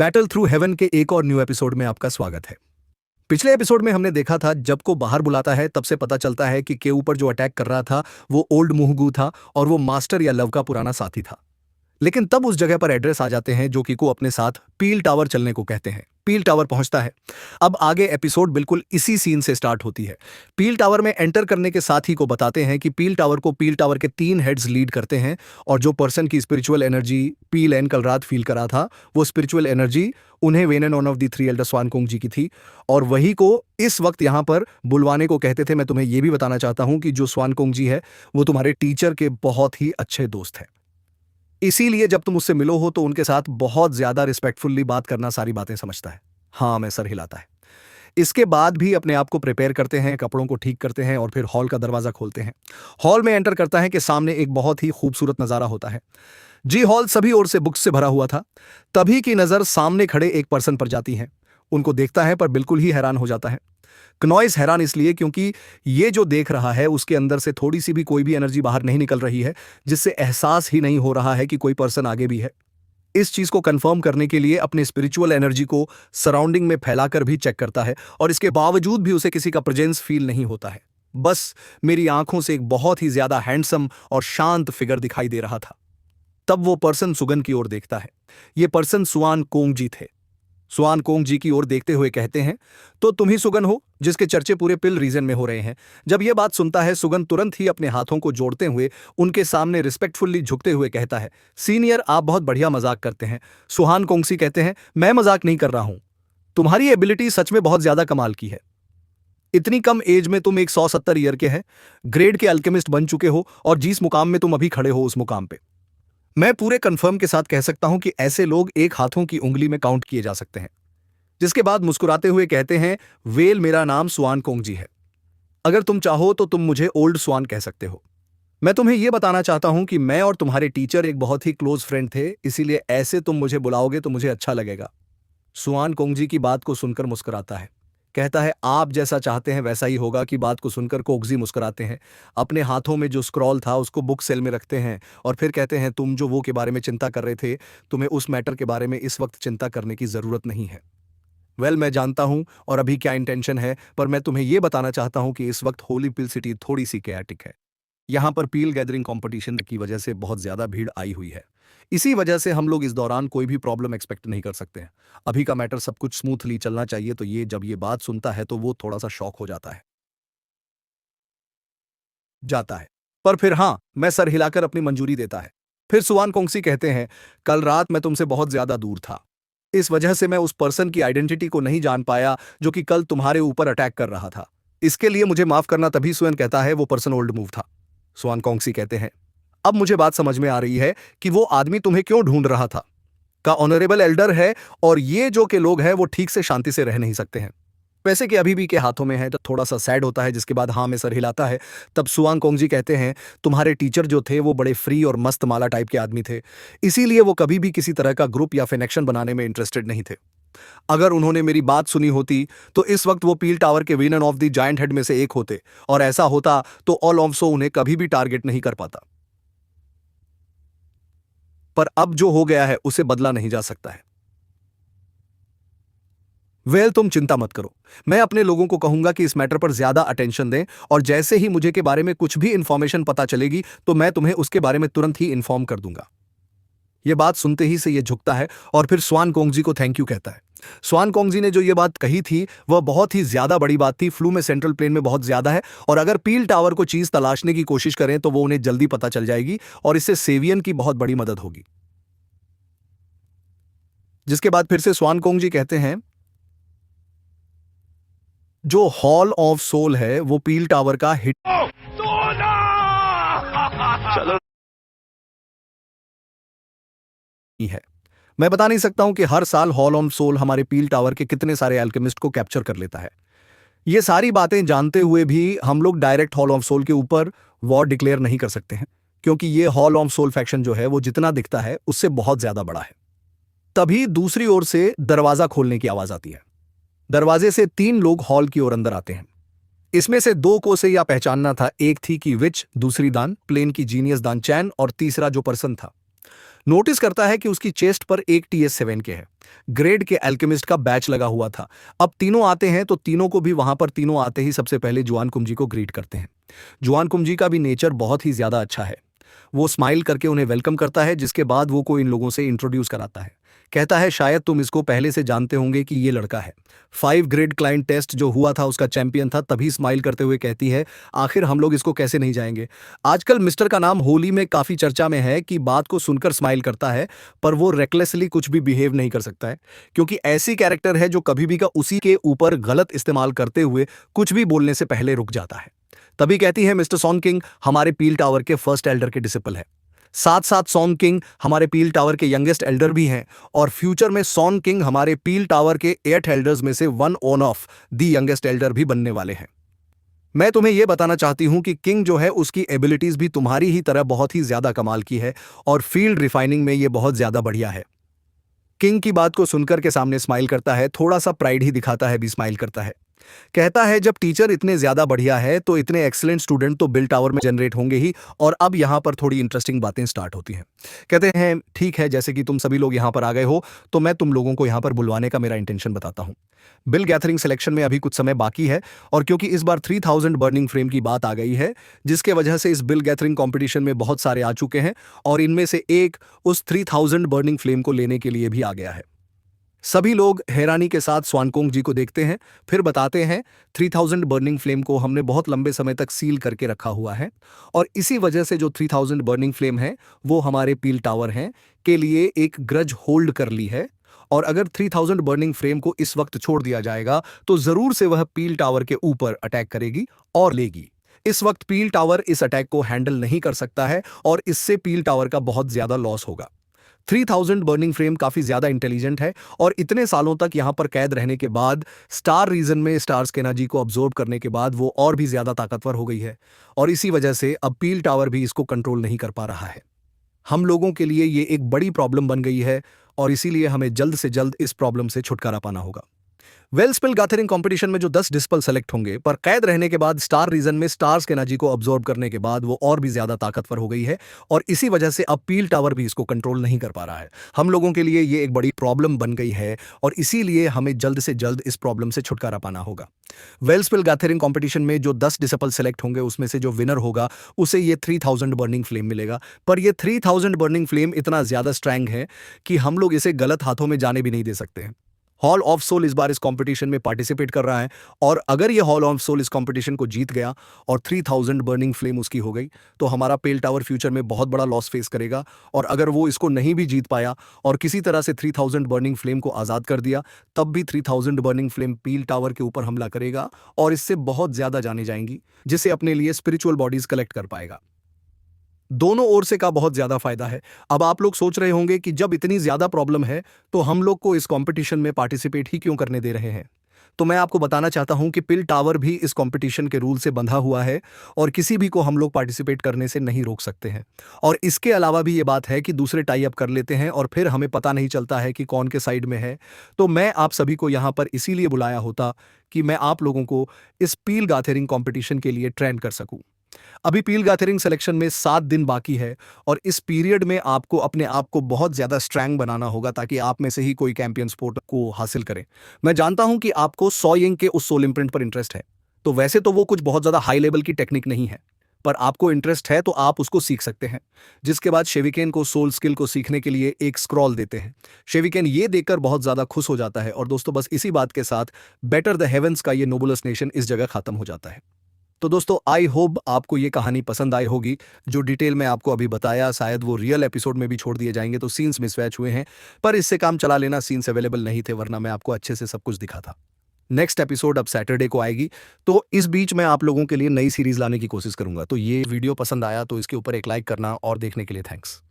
Battle through heaven के एक और न्यू एपिसोड में आपका स्वागत है। पिछले एपिसोड में हमने देखा था जब को बाहर बुलाता है तब से पता चलता है कि के ऊपर जो अटैक कर रहा था वो ओल्ड मुहगू था और वो मास्टर या लव का पुराना साथी था। लेकिन तब उस जगह पर एड्रेस आ जाते हैं जो किको अपने साथ पील टावर चलने को कहते हैं। पील टावर पहुंचता है। अब आगे एपिसोड बिल्कुल इसी सीन से स्टार्ट होती है। पील टावर में एंटर करने के साथ ही को बताते हैं कि पील टावर के 3 हेड्स लीड करते हैं और जो पर्सन की स्पिरिचुअल एनर्जी पील एन कल रात फील करा था वो स्पिरिचुअल एनर्जी उन्हें वेनन ऑन ऑफ द 3 एल्डर स्वानकोंग जी की थी और वही को इस वक्त यहाँ पर बुलवाने को कहते थे। मैं तुम्हें यह भी बताना चाहता हूं कि जो स्वानकोंग जी है वो तुम्हारे टीचर के बहुत ही अच्छे दोस्त हैं। इसीलिए जब तुम उससे मिलो हो तो उनके साथ बहुत ज्यादा रिस्पेक्टफुल्ली बात करना सारी बातें समझता है। हाँ मैं सर हिलाता है। इसके बाद भी अपने आप को प्रिपेयर करते हैं, कपड़ों को ठीक करते हैं और फिर हॉल का दरवाजा खोलते हैं। हॉल में एंटर करता है कि सामने एक बहुत ही खूबसूरत नजारा होता है। जी हॉल सभी ओर से बुक्स से भरा हुआ था। तभी की नजर सामने खड़े एक पर्सन पर जाती है। उनको देखता है पर बिल्कुल ही हैरान हो जाता है। क्नॉइस हैरान इसलिए क्योंकि ये जो देख रहा है उसके अंदर से थोड़ी सी भी कोई भी एनर्जी बाहर नहीं निकल रही है, जिससे एहसास ही नहीं हो रहा है कि कोई पर्सन आगे भी है। इस चीज को कंफर्म करने के लिए अपने स्पिरिचुअल एनर्जी को सराउंडिंग में फैलाकर भी चेक करता है और इसके बावजूद भी उसे किसी का प्रेजेंस फील नहीं होता है। बस मेरी आंखों से एक बहुत ही ज्यादा हैंडसम और शांत फिगर दिखाई दे रहा था। तब वो पर्सन सुगन की ओर देखता है। ये पर्सन सुआन कोंग जी थे। सुआन कोंग जी की ओर देखते हुए कहते हैं, तो तुम ही सुगन हो जिसके चर्चे पूरे पिल रीजन में हो रहे हैं। जब यह बात सुनता है सुगन तुरंत ही अपने हाथों को जोड़ते हुए उनके सामने रिस्पेक्टफुल्ली झुकते हुए कहता है, सीनियर आप बहुत बढ़िया मजाक करते हैं। सुहान कोंगसी कहते हैं, मैं मजाक नहीं कर रहा हूं, तुम्हारी एबिलिटी सच में बहुत ज्यादा कमाल की है। इतनी कम एज में तुम एक 170 ईयर के हैं, ग्रेड के अल्केमिस्ट बन चुके हो और जिस मुकाम में तुम अभी खड़े हो उस मुकाम पे मैं पूरे कंफर्म के साथ कह सकता हूं कि ऐसे लोग एक हाथों की उंगली में काउंट किए जा सकते हैं। जिसके बाद मुस्कुराते हुए कहते हैं, वेल मेरा नाम सुआन कोंग जी है। अगर तुम चाहो तो तुम मुझे ओल्ड स्वान कह सकते हो। मैं तुम्हें यह बताना चाहता हूं कि मैं और तुम्हारे टीचर एक बहुत ही क्लोज फ्रेंड थे, इसीलिए ऐसे तुम मुझे बुलाओगे तो मुझे अच्छा लगेगा। सुआन कोंग जी की बात को सुनकर मुस्कुराता है। कहता है, आप जैसा चाहते हैं वैसा ही होगा। की बात को सुनकर कोगजी मुस्कुराते हैं। अपने हाथों में जो स्क्रॉल था उसको बुक सेल में रखते हैं और फिर कहते हैं, तुम जो वो के बारे में चिंता कर रहे थे, तुम्हें उस मैटर के बारे में इस वक्त चिंता करने की जरूरत नहीं है। मैं जानता हूं और अभी क्या इंटेंशन है, पर मैं तुम्हें यह बताना चाहता हूं कि इस वक्त होली पिल सिटी थोड़ी सी कैटिक है। यहां पर पील गैदरिंग कंपटीशन की वजह से बहुत ज्यादा भीड़ आई हुई है। इसी वजह से हम लोग इस दौरान कोई भी प्रॉब्लम एक्सपेक्ट नहीं कर सकते हैं। अभी का मैटर सब कुछ स्मूथली चलना चाहिए। तो ये जब ये बात सुनता है तो वो थोड़ा सा शॉक हो जाता है। पर फिर हाँ मैं सर हिलाकर अपनी मंजूरी देता है। फिर सुआन कोंगसी कहते हैं, कल रात मैं तुमसे बहुत ज्यादा दूर था। इस वजह से मैं उस पर्सन की आइडेंटिटी को नहीं जान पाया जो कि कल तुम्हारे ऊपर अटैक कर रहा था। इसके लिए मुझे माफ करना। तभी सुअन कहता है, वो पर्सन ओल्ड मूव था। सुआन कोंगसी कहते हैं, अब मुझे बात समझ में आ रही है कि वो आदमी तुम्हें क्यों ढूंढ रहा था। का ऑनरेबल एल्डर है और ये जो के लोग हैं वो ठीक से शांति से रह नहीं सकते हैं। वैसे कि अभी भी के हाथों में है तो थोड़ा सा सैड होता है। जिसके बाद हाँ में सर हिलाता है। तब सुआंग कोंगजी कहते हैं, तुम्हारे टीचर जो थे वो बड़े फ्री और मस्त माला टाइप के आदमी थे, इसीलिए वो कभी भी किसी तरह का ग्रुप या कनेक्शन बनाने में इंटरेस्टेड नहीं थे। अगर उन्होंने मेरी बात सुनी होती तो इस वक्त वो पील टावर के winner of the giant head में से एक होते और ऐसा होता तो ऑल ऑल्सो उन्हें कभी भी टारगेट नहीं कर पाता। पर अब जो हो गया है उसे बदला नहीं जा सकता है। तुम चिंता मत करो। मैं अपने लोगों को कहूंगा कि इस मैटर पर ज्यादा अटेंशन दें और जैसे ही मुझे के बारे में कुछ भी इंफॉर्मेशन पता चलेगी तो मैं तुम्हें उसके बारे में तुरंत ही इंफॉर्म कर दूंगा। यह बात सुनते ही से यह झुकता है और फिर स्वान कोंगजी को थैंक यू कहता है। स्वान कोंगजी ने जो यह बात कही थी वह बहुत ही ज्यादा बड़ी बात थी। फ्लू में सेंट्रल प्लेन में बहुत ज्यादा है और अगर पील टावर को चीज तलाशने की कोशिश करें तो वो उन्हें जल्दी पता चल जाएगी और इससे सेवियन की बहुत बड़ी मदद होगी। जिसके बाद फिर से स्वान कोंगजी कहते हैं, जो हॉल ऑफ सोल है वो पील टावर का हिट चलो है। मैं बता नहीं सकता हूं कि हर साल हॉल ऑफ सोल हमारे पील टावर के कितने सारे एल्केमिस्ट को कैप्चर कर लेता है। ये सारी बातें जानते हुए भी हम लोग डायरेक्ट हॉल ऑफ सोल के ऊपर वॉर डिक्लेयर नहीं कर सकते हैं, क्योंकि ये हॉल ऑफ सोल फैक्शन जो है वो जितना दिखता है उससे बहुत ज्यादा बड़ा है। तभी दूसरी ओर से दरवाजा खोलने की आवाज आती है। दरवाजे से 3 लोग हॉल की ओर अंदर आते हैं। इसमें से 2 को से या पहचानना था। एक थी कि विच, दूसरी दान प्लेन की जीनियस दान चैन और तीसरा जो पर्सन था नोटिस करता है कि उसकी चेस्ट पर एक TS7 के है। ग्रेड के अल्केमिस्ट का बैच लगा हुआ था। अब तीनों आते हैं तो तीनों को भी वहां पर तीनों आते ही सबसे पहले जुआन कुंजी को ग्रीट करते हैं। जुआन कुंजी का भी नेचर बहुत ही ज्यादा अच्छा है। वो स्माइल करके उन्हें वेलकम करता है, जिसके बाद वो को इन लोगों से इंट्रोड्यूस कराता है। कहता है शायद तुम इसको पहले से जानते होंगे कि ये लड़का है। 5 ग्रेड क्लाइंट टेस्ट जो हुआ था उसका चैंपियन था। तभी स्माइल करते हुए कहती है, आखिर हम लोग इसको कैसे नहीं जाएंगे। आजकल मिस्टर का नाम होली में काफी चर्चा में है कि बात को सुनकर स्माइल करता है, पर वो रेकलेसली कुछ भी बिहेव नहीं कर सकता है, क्योंकि ऐसी कैरेक्टर है जो कभी भी का उसी के ऊपर गलत इस्तेमाल करते हुए कुछ भी बोलने से पहले रुक जाता है। तभी कहती है, मिस्टर सॉन किंग हमारे पील टावर के फर्स्ट एल्डर के डिसिपल है। साथ साथ सॉन किंग हमारे पील टावर के यंगेस्ट एल्डर भी हैं, और फ्यूचर में सॉन किंग हमारे पील टावर के 8 एल्डर्स में से one on of the youngest Elder भी बनने वाले हैं। मैं तुम्हें यह बताना चाहती हूं कि किंग जो है उसकी एबिलिटीज भी तुम्हारी ही तरह बहुत ही ज्यादा कमाल की है, और फील्ड रिफाइनिंग में यह बहुत ज्यादा बढ़िया है। किंग की बात को सुनकर के सामने स्माइल करता है, थोड़ा सा प्राइड ही दिखाता है भी स्माइल करता है। कहता है जब टीचर इतने ज्यादा बढ़िया है तो इतने एक्सीलेंट स्टूडेंट तो बिल टावर में जनरेट होंगे ही। और अब यहां पर थोड़ी इंटरेस्टिंग बातें स्टार्ट होती हैं। कहते हैं ठीक है, जैसे कि तुम सभी लोग यहां पर आ गए हो तो मैं तुम लोगों को यहां पर बुलवाने का मेरा इंटेंशन बताता हूं। बिल गैथरिंग सिलेक्शन में अभी कुछ समय बाकी है, और क्योंकि इस बार 3000 बर्निंग फ्लेम की बात आ गई है, जिसके वजह से इस बिल गैथरिंग कंपटीशन में बहुत सारे आ चुके हैं, और इनमें से एक उस 3000 बर्निंग फ्लेम को लेने के लिए भी आ गया है। सभी लोग हैरानी के साथ स्वानकोंग जी को देखते हैं, फिर बताते हैं 3000 बर्निंग फ्लेम को हमने बहुत लंबे समय तक सील करके रखा हुआ है, और इसी वजह से जो 3000 बर्निंग फ्लेम है वो हमारे पील टावर हैं के लिए एक ग्रज होल्ड कर ली है। और अगर 3000 बर्निंग फ्लेम को इस वक्त छोड़ दिया जाएगा तो जरूर से वह पील टावर के ऊपर अटैक करेगी और लेगी। इस वक्त पील टावर इस अटैक को हैंडल नहीं कर सकता है, और इससे पील टावर का बहुत ज्यादा लॉस होगा। 3000 बर्निंग फ्लेम काफी ज्यादा इंटेलिजेंट है, और इतने सालों तक यहां पर कैद रहने के बाद स्टार रीजन में स्टार्स के एनर्जी को ऑब्जॉर्ब करने के बाद वो और भी ज्यादा ताकतवर हो गई है, और इसी वजह से अब पील टावर भी इसको कंट्रोल नहीं कर पा रहा है। हम लोगों के लिए ये एक बड़ी प्रॉब्लम बन गई है, और इसीलिए हमें जल्द से जल्द इस प्रॉब्लम से छुटकारा पाना होगा। वेल स्पेल गैथरिंग कंपटीशन में जो 10 डिस्पल सेलेक्ट होंगे, पर कैद रहने के बाद स्टार रीजन में स्टार्स के एनर्जी को ऑब्जॉर्ब करने के बाद वो और भी ज्यादा ताकतवर हो गई है, और इसी वजह से अब पील टावर भी इसको कंट्रोल नहीं कर पा रहा है। हम लोगों के लिए ये एक बड़ी प्रॉब्लम बन गई है, और इसीलिए हमें जल्द से जल्द इस प्रॉब्लम से छुटकारा पाना होगा। वेल स्पेल गैथरिंग कंपटीशन में जो 10 डिस्पल सेलेक्ट होंगे उसमें से जो विनर होगा उसे ये 3000 बर्निंग फ्लेम मिलेगा। पर ये 3000 बर्निंग फ्लेम इतना ज्यादा स्ट्रैंग है कि हम लोग इसे गलत हाथों में जाने भी नहीं दे सकते हैं। हॉल ऑफ सोल इस बार इस कंपटीशन में पार्टिसिपेट कर रहा है, और अगर ये हॉल ऑफ सोल इस कंपटीशन को जीत गया और 3000 बर्निंग फ्लेम उसकी हो गई, तो हमारा पेल टावर फ्यूचर में बहुत बड़ा लॉस फेस करेगा। और अगर वो इसको नहीं भी जीत पाया और किसी तरह से 3000 बर्निंग फ्लेम को आज़ाद कर दिया, तब भी 3000 बर्निंग फ्लेम पील टावर के ऊपर हमला करेगा, और इससे बहुत ज़्यादा जानी जाएंगी, जिसे अपने लिए स्पिरिचुअल बॉडीज कलेक्ट कर पाएगा। दोनों ओर से का बहुत ज्यादा फायदा है। अब आप लोग सोच रहे होंगे कि जब इतनी ज्यादा प्रॉब्लम है तो हम लोग को इस कंपटीशन में पार्टिसिपेट ही क्यों करने दे रहे हैं। तो मैं आपको बताना चाहता हूं कि पिल टावर भी इस कंपटीशन के रूल से बंधा हुआ है, और किसी भी को हम लोग पार्टिसिपेट करने से नहीं रोक सकते हैं। और इसके अलावा भी ये बात है कि दूसरे टाई अप कर लेते हैं और फिर हमें पता नहीं चलता है कि कौन के साइड में है। तो मैं आप सभी को यहां पर इसीलिए बुलाया होता कि मैं आप लोगों को इस पील गाथेरिंग कंपटीशन के लिए ट्रेन कर सकूं। अभी पील गैथरिंग सिलेक्शन में 7 दिन बाकी है, और इस पीरियड में आपको अपने आप को बहुत ज्यादा स्ट्रैंग बनाना होगा ताकि आप में से ही कोई कैंपियन स्पोर्ट को हासिल करे। मैं जानता हूं कि आपको सॉ यिंग के उस सोल इम्प्रिंट पर इंटरेस्ट है, तो वैसे तो वो कुछ बहुत ज्यादा हाई लेवल की टेक्निक नहीं है, पर आपको इंटरेस्ट है तो आप उसको सीख सकते हैं। जिसके बाद शेविकेन को सोल स्किल को सीखने के लिए एक स्क्रॉल देते हैं। शेविकेन ये देखकर बहुत ज्यादा खुश हो जाता है, और दोस्तों बस इसी बात के साथ बेटर द हेवेंस का ये नोबुलस नेशन इस जगह खत्म हो जाता है। तो दोस्तों आई होप आपको ये कहानी पसंद आई होगी। जो डिटेल में आपको अभी बताया शायद वो रियल एपिसोड में भी छोड़ दिए जाएंगे, तो सीन्स मिसमैच हुए हैं, पर इससे काम चला लेना, सीन्स अवेलेबल नहीं थे, वरना मैं आपको अच्छे से सब कुछ दिखा था। नेक्स्ट एपिसोड अब सैटरडे को आएगी, तो इस बीच मैं आप लोगों के लिए नई सीरीज लाने की कोशिश करूंगा। तो ये वीडियो पसंद आया तो इसके ऊपर एक लाइक करना, और देखने के लिए थैंक्स।